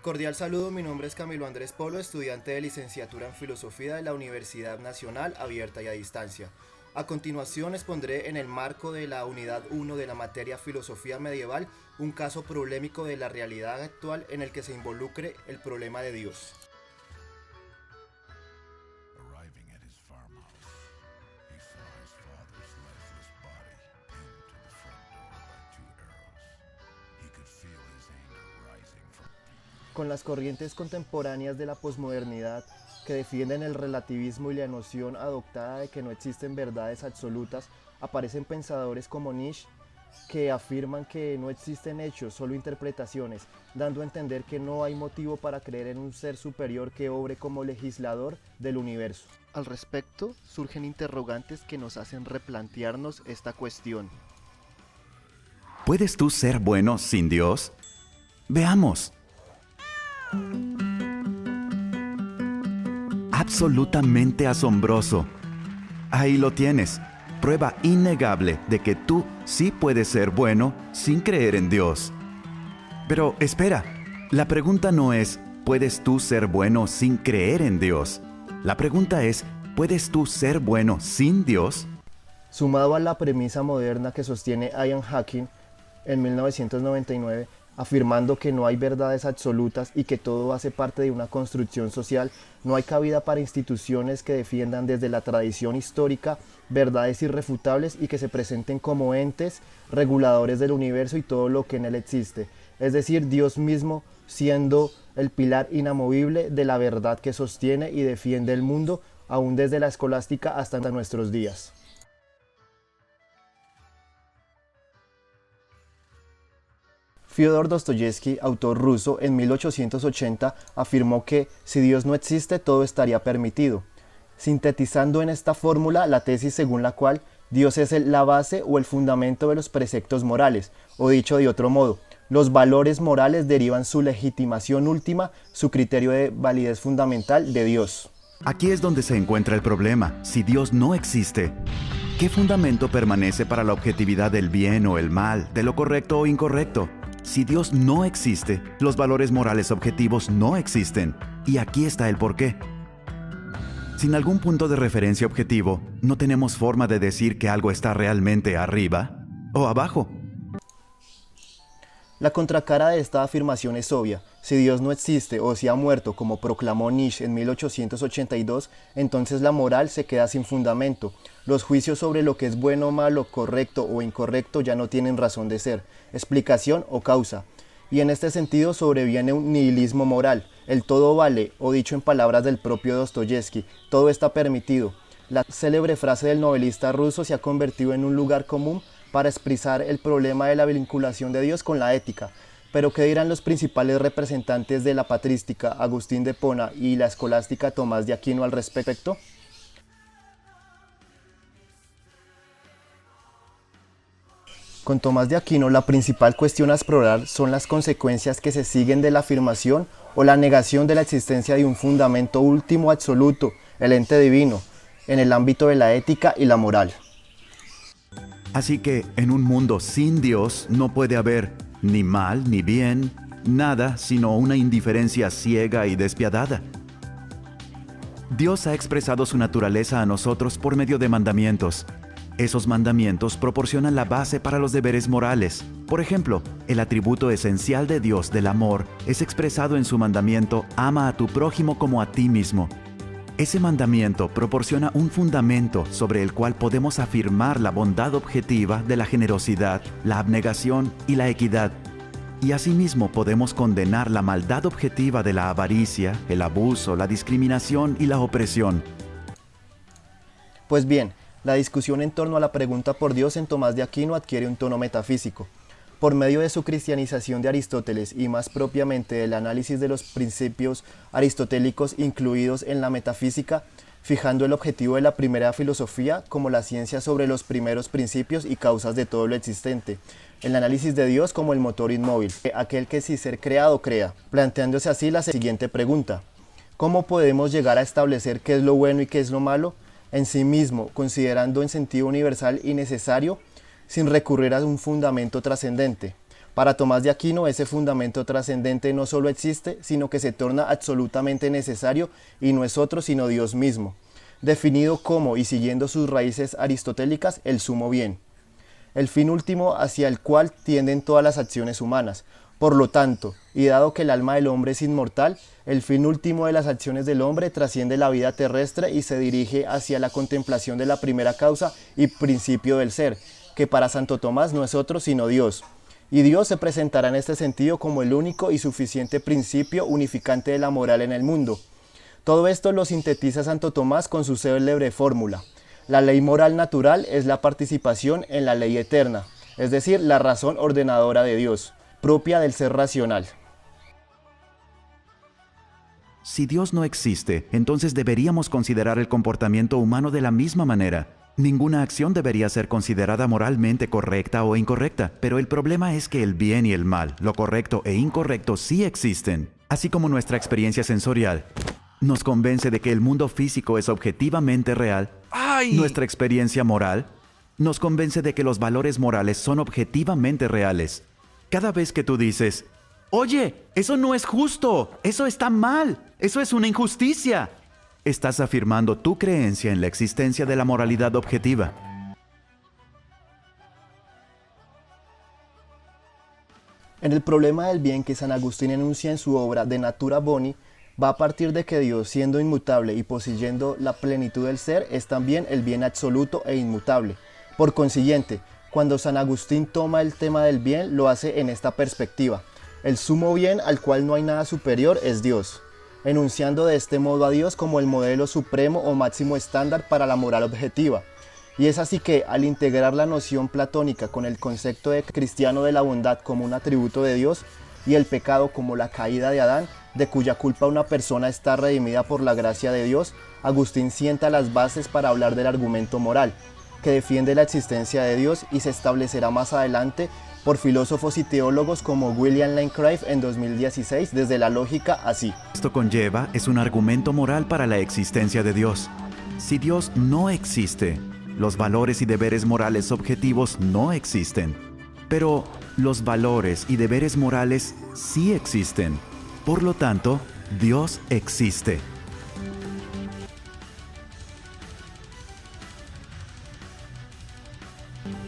Cordial saludo, mi nombre es Camilo Andrés Polo, estudiante de licenciatura en Filosofía de la Universidad Nacional Abierta y a Distancia. A continuación expondré en el marco de la unidad 1 de la materia Filosofía Medieval un caso problemático de la realidad actual en el que se involucre el problema de Dios. Arriving at his farmhouse, he saw his father's lifeless body pinned to the front door by two arrows. He could feel his anger rising from... Con las corrientes contemporáneas de la posmodernidad que defienden el relativismo y la noción adoptada de que no existen verdades absolutas, aparecen pensadores como Nietzsche que afirman que no existen hechos, solo interpretaciones, dando a entender que no hay motivo para creer en un ser superior que obre como legislador del universo. Al respecto, surgen interrogantes que nos hacen replantearnos esta cuestión. ¿Puedes tú ser bueno sin Dios? Veamos. Absolutamente asombroso. Ahí lo tienes. Prueba innegable de que tú sí puedes ser bueno sin creer en Dios. Pero espera, la pregunta no es, ¿puedes tú ser bueno sin creer en Dios? La pregunta es, ¿puedes tú ser bueno sin Dios? Sumado a la premisa moderna que sostiene Ian Hacking en 1999, afirmando que no hay verdades absolutas y que todo hace parte de una construcción social, no hay cabida para instituciones que defiendan desde la tradición histórica verdades irrefutables y que se presenten como entes reguladores del universo y todo lo que en él existe, es decir, Dios mismo siendo el pilar inamovible de la verdad que sostiene y defiende el mundo, aún desde la escolástica hasta nuestros días. Fyodor Dostoyevsky, autor ruso, en 1880 afirmó que si Dios no existe, todo estaría permitido, sintetizando en esta fórmula la tesis según la cual Dios es la base o el fundamento de los preceptos morales, o dicho de otro modo, los valores morales derivan su legitimación última, su criterio de validez fundamental de Dios. Aquí es donde se encuentra el problema. Si Dios no existe, ¿qué fundamento permanece para la objetividad del bien o el mal, de lo correcto o incorrecto? Si Dios no existe, los valores morales objetivos no existen. Y aquí está el porqué. Sin algún punto de referencia objetivo, no tenemos forma de decir que algo está realmente arriba o abajo. La contracara de esta afirmación es obvia. Si Dios no existe o si ha muerto, como proclamó Nietzsche en 1882, entonces la moral se queda sin fundamento. Los juicios sobre lo que es bueno o malo, correcto o incorrecto ya no tienen razón de ser, explicación o causa. Y en este sentido sobreviene un nihilismo moral. El todo vale, o dicho en palabras del propio Dostoyevsky, todo está permitido. La célebre frase del novelista ruso se ha convertido en un lugar común para expresar el problema de la vinculación de Dios con la ética. Pero ¿qué dirán los principales representantes de la patrística, Agustín de Hipona, y la escolástica Tomás de Aquino al respecto? Con Tomás de Aquino, la principal cuestión a explorar son las consecuencias que se siguen de la afirmación o la negación de la existencia de un fundamento último absoluto, el ente divino, en el ámbito de la ética y la moral. Así que en un mundo sin Dios no puede haber ni mal ni bien, nada sino una indiferencia ciega y despiadada. Dios ha expresado su naturaleza a nosotros por medio de mandamientos. Esos mandamientos proporcionan la base para los deberes morales. Por ejemplo, el atributo esencial de Dios del amor es expresado en su mandamiento «Ama a tu prójimo como a ti mismo». Ese mandamiento proporciona un fundamento sobre el cual podemos afirmar la bondad objetiva de la generosidad, la abnegación y la equidad. Y asimismo podemos condenar la maldad objetiva de la avaricia, el abuso, la discriminación y la opresión. Pues bien, la discusión en torno a la pregunta por Dios en Tomás de Aquino adquiere un tono metafísico. Por medio de su cristianización de Aristóteles y más propiamente del análisis de los principios aristotélicos incluidos en la metafísica, fijando el objetivo de la primera filosofía como la ciencia sobre los primeros principios y causas de todo lo existente, el análisis de Dios como el motor inmóvil, aquel que sin ser creado crea, planteándose así la siguiente pregunta: ¿cómo podemos llegar a establecer qué es lo bueno y qué es lo malo en sí mismo, considerando en sentido universal y necesario, sin recurrir a un fundamento trascendente? Para Tomás de Aquino, ese fundamento trascendente no solo existe, sino que se torna absolutamente necesario y no es otro sino Dios mismo, definido como, y siguiendo sus raíces aristotélicas, el sumo bien, el fin último hacia el cual tienden todas las acciones humanas. Por lo tanto, y dado que el alma del hombre es inmortal, el fin último de las acciones del hombre trasciende la vida terrestre y se dirige hacia la contemplación de la primera causa y principio del ser, que para Santo Tomás no es otro sino Dios. Y Dios se presentará en este sentido como el único y suficiente principio unificante de la moral en el mundo. Todo esto lo sintetiza Santo Tomás con su célebre fórmula: la ley moral natural es la participación en la ley eterna, es decir, la razón ordenadora de Dios, propia del ser racional. Si Dios no existe, entonces deberíamos considerar el comportamiento humano de la misma manera. Ninguna acción debería ser considerada moralmente correcta o incorrecta, pero el problema es que el bien y el mal, lo correcto e incorrecto sí existen, así como nuestra experiencia sensorial nos convence de que el mundo físico es objetivamente real. ¡Ay! Nuestra experiencia moral nos convence de que los valores morales son objetivamente reales. Cada vez que tú dices, oye, eso no es justo, eso está mal, eso es una injusticia, estás afirmando tu creencia en la existencia de la moralidad objetiva. En el problema del bien que San Agustín enuncia en su obra De Natura Boni, va a partir de que Dios, siendo inmutable y poseyendo la plenitud del ser, es también el bien absoluto e inmutable. Por consiguiente, cuando San Agustín toma el tema del bien, lo hace en esta perspectiva: el sumo bien al cual no hay nada superior es Dios, enunciando de este modo a Dios como el modelo supremo o máximo estándar para la moral objetiva. Y es así que, al integrar la noción platónica con el concepto de cristiano de la bondad como un atributo de Dios, y el pecado como la caída de Adán, de cuya culpa una persona está redimida por la gracia de Dios, Agustín sienta las bases para hablar del argumento moral, que defiende la existencia de Dios y se establecerá más adelante por filósofos y teólogos como William Lane Craig en 2016 desde la lógica así. Esto conlleva es un argumento moral para la existencia de Dios. Si Dios no existe, los valores y deberes morales objetivos no existen. Pero los valores y deberes morales sí existen. Por lo tanto, Dios existe.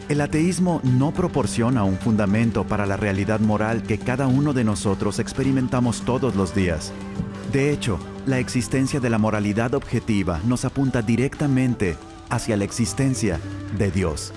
El ateísmo no proporciona un fundamento para la realidad moral que cada uno de nosotros experimentamos todos los días. De hecho, la existencia de la moralidad objetiva nos apunta directamente hacia la existencia de Dios.